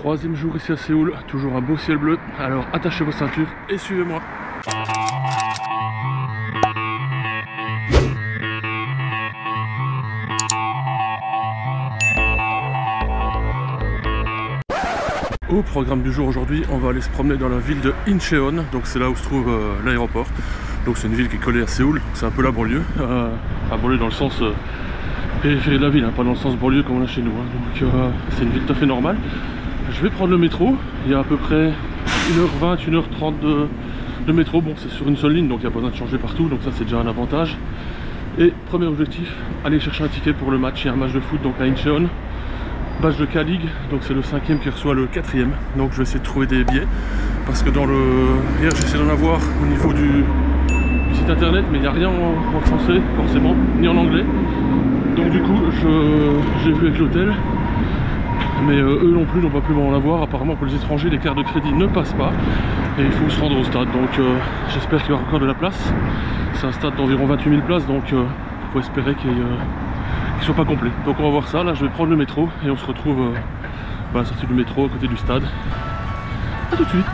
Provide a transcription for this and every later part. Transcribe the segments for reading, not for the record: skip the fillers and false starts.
Troisième jour ici à Séoul, toujours un beau ciel bleu, alors attachez vos ceintures et suivez-moi. Au programme du jour aujourd'hui, on va aller se promener dans la ville de Incheon, donc c'est là où se trouve l'aéroport. Donc c'est une ville qui est collée à Séoul, c'est un peu la banlieue, la banlieue dans le sens périphérie de la ville, hein, pas dans le sens banlieue comme on a chez nous, hein. Donc c'est une ville tout à fait normale. Je vais prendre le métro, il y a à peu près 1h20, 1h30 de métro, bon c'est sur une seule ligne donc il n'y a pas besoin de changer partout, donc ça c'est déjà un avantage. Et premier objectif, aller chercher un ticket pour le match, il y a un match de foot donc à Incheon. Match de K-League, donc c'est le 5e qui reçoit le 4e, donc je vais essayer de trouver des billets parce que dans le... Hier j'ai essayé d'en avoir au niveau du site internet mais il n'y a rien en français forcément, ni en anglais, donc du coup j'ai vu avec l'hôtel, mais eux non plus n'ont pas pu m'en avoir. Apparemment pour les étrangers les cartes de crédit ne passent pas et il faut se rendre au stade, donc j'espère qu'il y aura encore de la place. C'est un stade d'environ 28 000 places, donc il faut espérer qu'il soit pas complet. Donc on va voir ça, là je vais prendre le métro et on se retrouve à la sortie du métro à côté du stade. A tout de suite.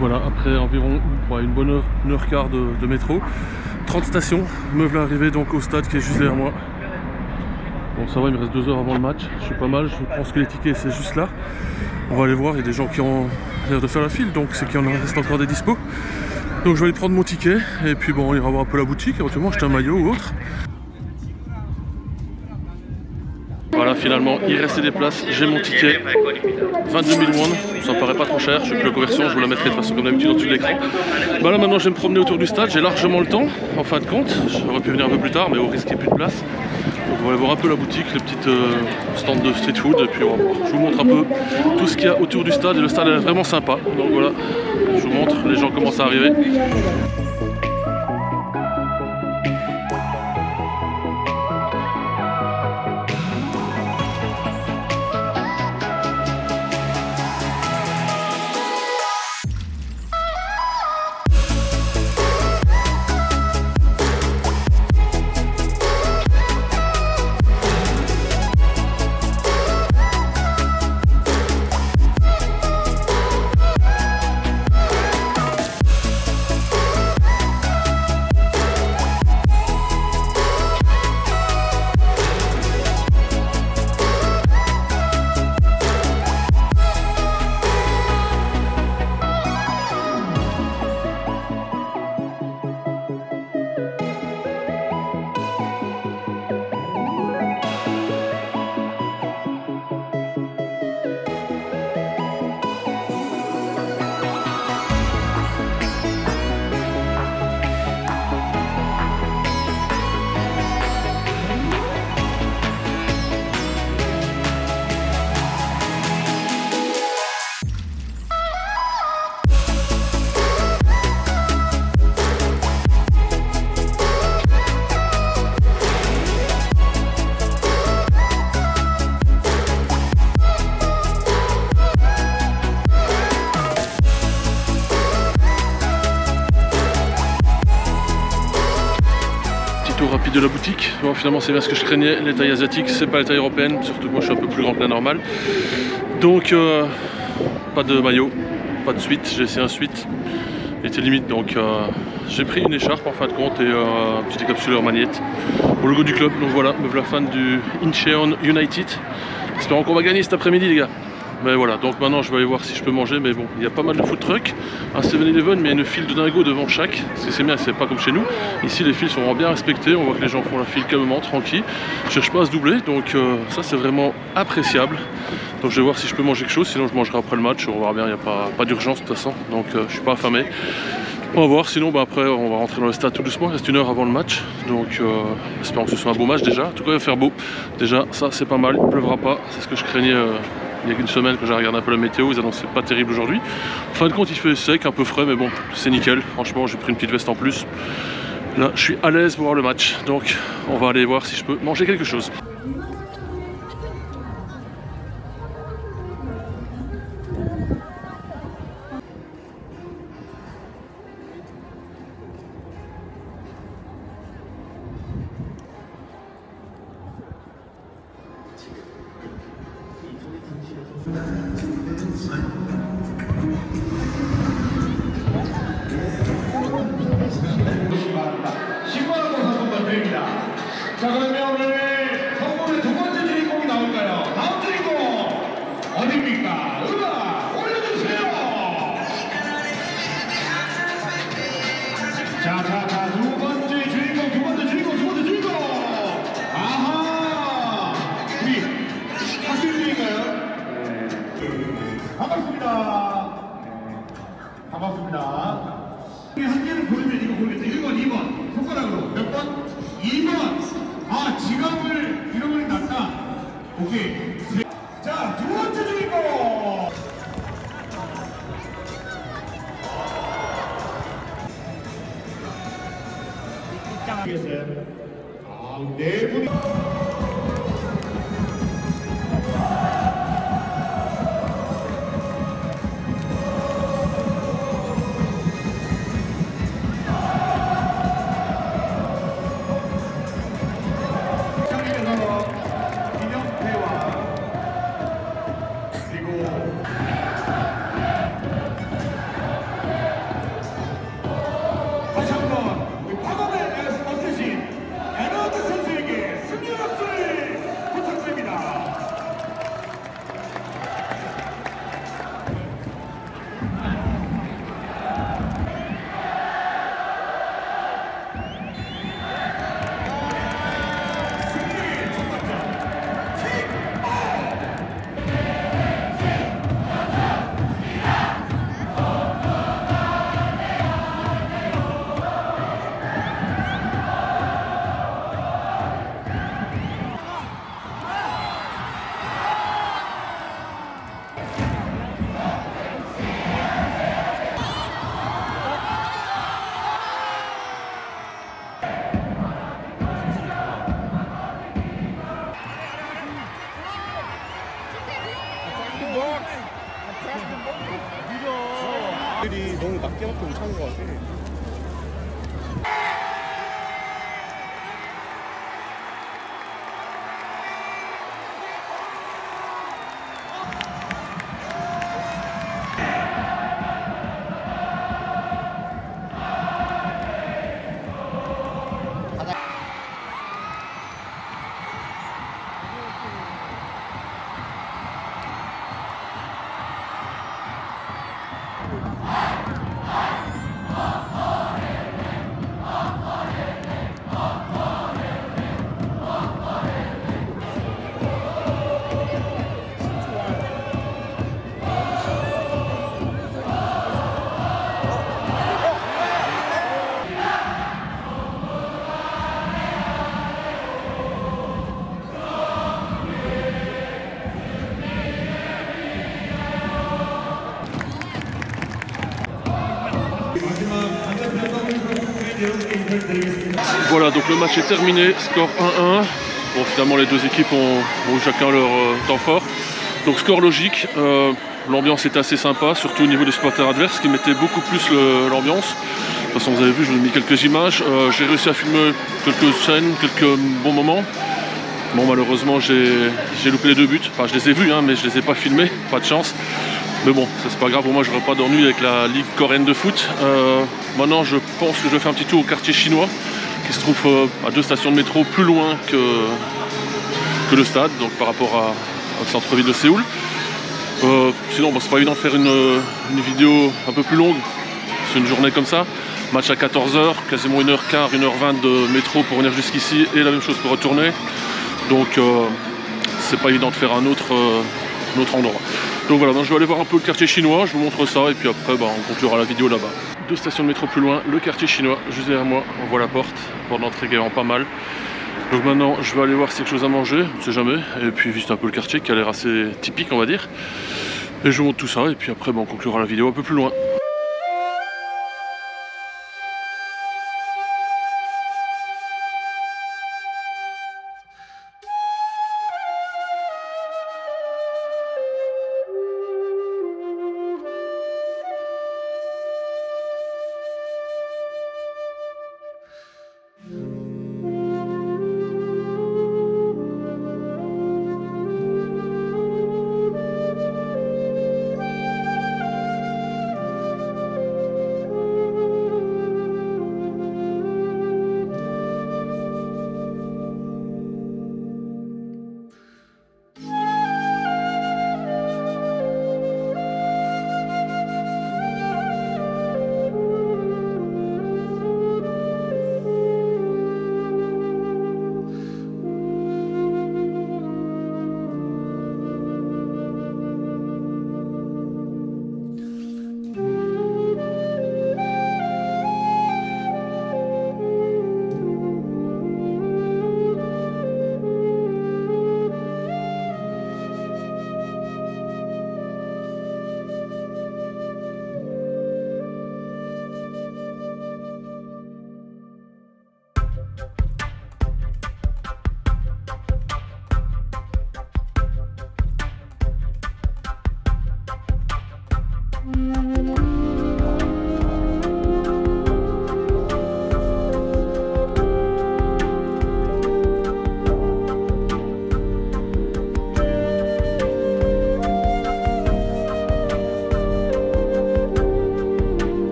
Voilà, après environ une bonne heure, 1h15 de métro, 30 stations, me voilà arrivé donc au stade qui est juste derrière moi. Bon ça va, il me reste 2 heures avant le match, je suis pas mal, je pense que les tickets c'est juste là. On va aller voir, il y a des gens qui ont l'air de faire la file, donc c'est qu'il y en reste encore des dispos. Donc je vais aller prendre mon ticket, et puis bon, on ira voir un peu la boutique, éventuellement acheter un maillot ou autre. Voilà, finalement il restait des places, j'ai mon ticket, 22 000 won, ça me paraît pas trop cher, je fais plus la conversion, je vous la mettrai de toute façon comme d'habitude au-dessus de l'écran. Bah là maintenant je vais me promener autour du stade, j'ai largement le temps en fin de compte, j'aurais pu venir un peu plus tard mais au risque qu'il n'y ait plus de place. Donc on va aller voir un peu la boutique, les petites stands de street food, et puis je vous montre un peu tout ce qu'il y a autour du stade, et le stade est vraiment sympa, donc voilà, je vous montre, les gens commencent à arriver. tour rapide de la boutique. Bon, finalement c'est bien ce que je craignais, les tailles asiatiques c'est pas les tailles européennes, surtout que moi je suis un peu plus grand que la normale. Donc pas de maillot, pas de suite, j'ai essayé un suite, était limite, donc j'ai pris une écharpe en fin de compte et un petit décapsuleur magnète pour le logo du club. Donc voilà, me voilà fan du Incheon United. Espérons qu'on va gagner cet après-midi les gars. Mais voilà, donc maintenant je vais aller voir si je peux manger, mais bon, il y a pas mal de food trucks, un 7-Eleven, mais il y a une file de dingo devant chaque, c'est bien, c'est pas comme chez nous. Ici les files sont vraiment bien respectées, on voit que les gens font la file calmement, tranquille, je cherche pas à se doubler, donc ça c'est vraiment appréciable. Donc je vais voir si je peux manger quelque chose, sinon je mangerai après le match, on verra bien, il n'y a pas d'urgence de toute façon, donc je suis pas affamé. On va voir, sinon bah, après on va rentrer dans le stade tout doucement, il reste 1 heure avant le match, donc espérons que ce soit un beau match déjà, en tout cas il va faire beau, déjà ça c'est pas mal, il pleuvra pas, c'est ce que je craignais il y a une semaine quand j'ai regardé un peu la météo, ils annonçaient pas terrible aujourd'hui. En fin de compte il fait sec, un peu frais, mais bon c'est nickel, franchement j'ai pris une petite veste en plus, là je suis à l'aise pour voir le match, donc on va aller voir si je peux manger quelque chose. 자, 그러면 오늘 선물의 두 번째 주인공이 나올까요? 다음 주인공 어디입니까? 음악 올려주세요. 자, 두 번째 주인공. 아하, 우리 학생들인가요? 네. 반갑습니다. 한 개를 고르면 이거 고르겠죠. 1번, 2번. 손가락으로. 몇 번? 2번. 아, 지갑을 잃어버린 낫다. 오케이. 자, 두 번째 주인공. 입장하겠어요. 아, 네 분이. 들이 너무 낮게 못 찬 것 같아. Voilà, donc le match est terminé, score 1-1. Bon, finalement les deux équipes ont eu chacun leur temps fort. Donc score logique, l'ambiance était assez sympa, surtout au niveau des supporters adverses qui mettaient beaucoup plus l'ambiance. De toute façon vous avez vu, je vous ai mis quelques images. J'ai réussi à filmer quelques scènes, quelques bons moments. Bon, malheureusement j'ai loupé les 2 buts, enfin je les ai vus hein, mais je les ai pas filmés, pas de chance. Mais bon, ça c'est pas grave, pour moi j'aurai pas d'ennui avec la Ligue coréenne de foot. Maintenant je pense que je vais faire un petit tour au quartier chinois, qui se trouve à 2 stations de métro plus loin que le stade, donc par rapport au centre-ville de Séoul. Sinon bon, c'est pas évident de faire une vidéo un peu plus longue, c'est une journée comme ça. Match à 14h, quasiment 1h15, 1h20 de métro pour venir jusqu'ici et la même chose pour retourner. Donc c'est pas évident de faire un autre endroit. Donc voilà, donc je vais aller voir un peu le quartier chinois, je vous montre ça et puis après on conclura la vidéo là-bas. 2 stations de métro plus loin, le quartier chinois, juste derrière moi, on voit la porte d'entrée qui est vraiment pas mal. Donc maintenant je vais aller voir s'il y a quelque chose à manger, on ne sait jamais, et puis visiter un peu le quartier qui a l'air assez typique on va dire. Et je vous montre tout ça et puis après on conclura la vidéo un peu plus loin.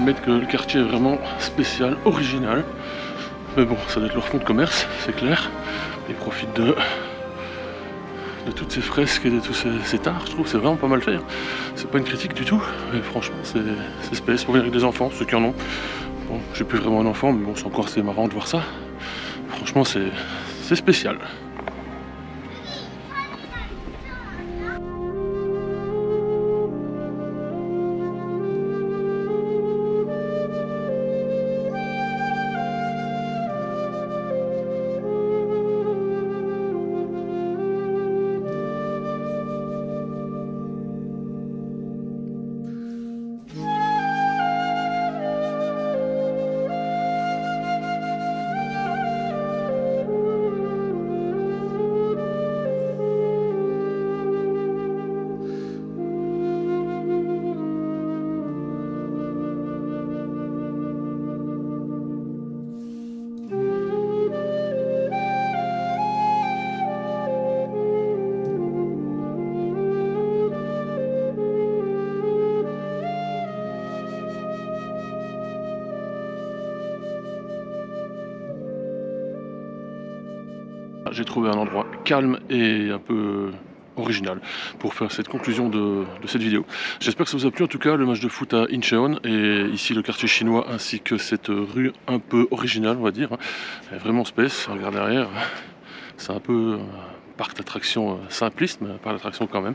admettre que le quartier est vraiment spécial, original. Mais bon, ça doit être leur fonds de commerce, c'est clair. Ils profitent de toutes ces fresques et de tous ces arts, je trouve, c'est vraiment pas mal fait. C'est pas une critique du tout, mais franchement, c'est space pour venir avec des enfants, ceux qui en ont. Bon, j'ai plus vraiment un enfant, mais bon, c'est encore assez marrant de voir ça. Franchement, c'est spécial. j'ai trouvé un endroit calme et un peu original pour faire cette conclusion de cette vidéo. J'espère que ça vous a plu en tout cas, le match de foot à Incheon et ici le quartier chinois ainsi que cette rue un peu originale on va dire. Elle est vraiment space, regarde derrière, c'est un peu parc d'attraction simpliste mais parc d'attraction quand même.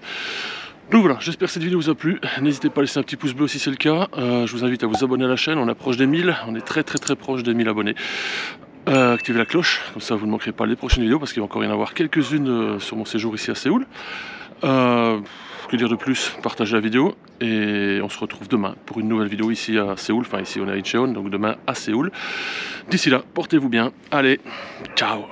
Donc voilà, j'espère que cette vidéo vous a plu, n'hésitez pas à laisser un petit pouce bleu si c'est le cas, je vous invite à vous abonner à la chaîne, on approche des 1000, on est très proche des 1000 abonnés. Activez la cloche, comme ça vous ne manquerez pas les prochaines vidéos parce qu'il va encore y en avoir quelques-unes sur mon séjour ici à Séoul. Que dire de plus, partagez la vidéo et on se retrouve demain pour une nouvelle vidéo ici à Séoul, enfin ici on est à Incheon, donc demain à Séoul. D'ici là, portez-vous bien, allez, ciao.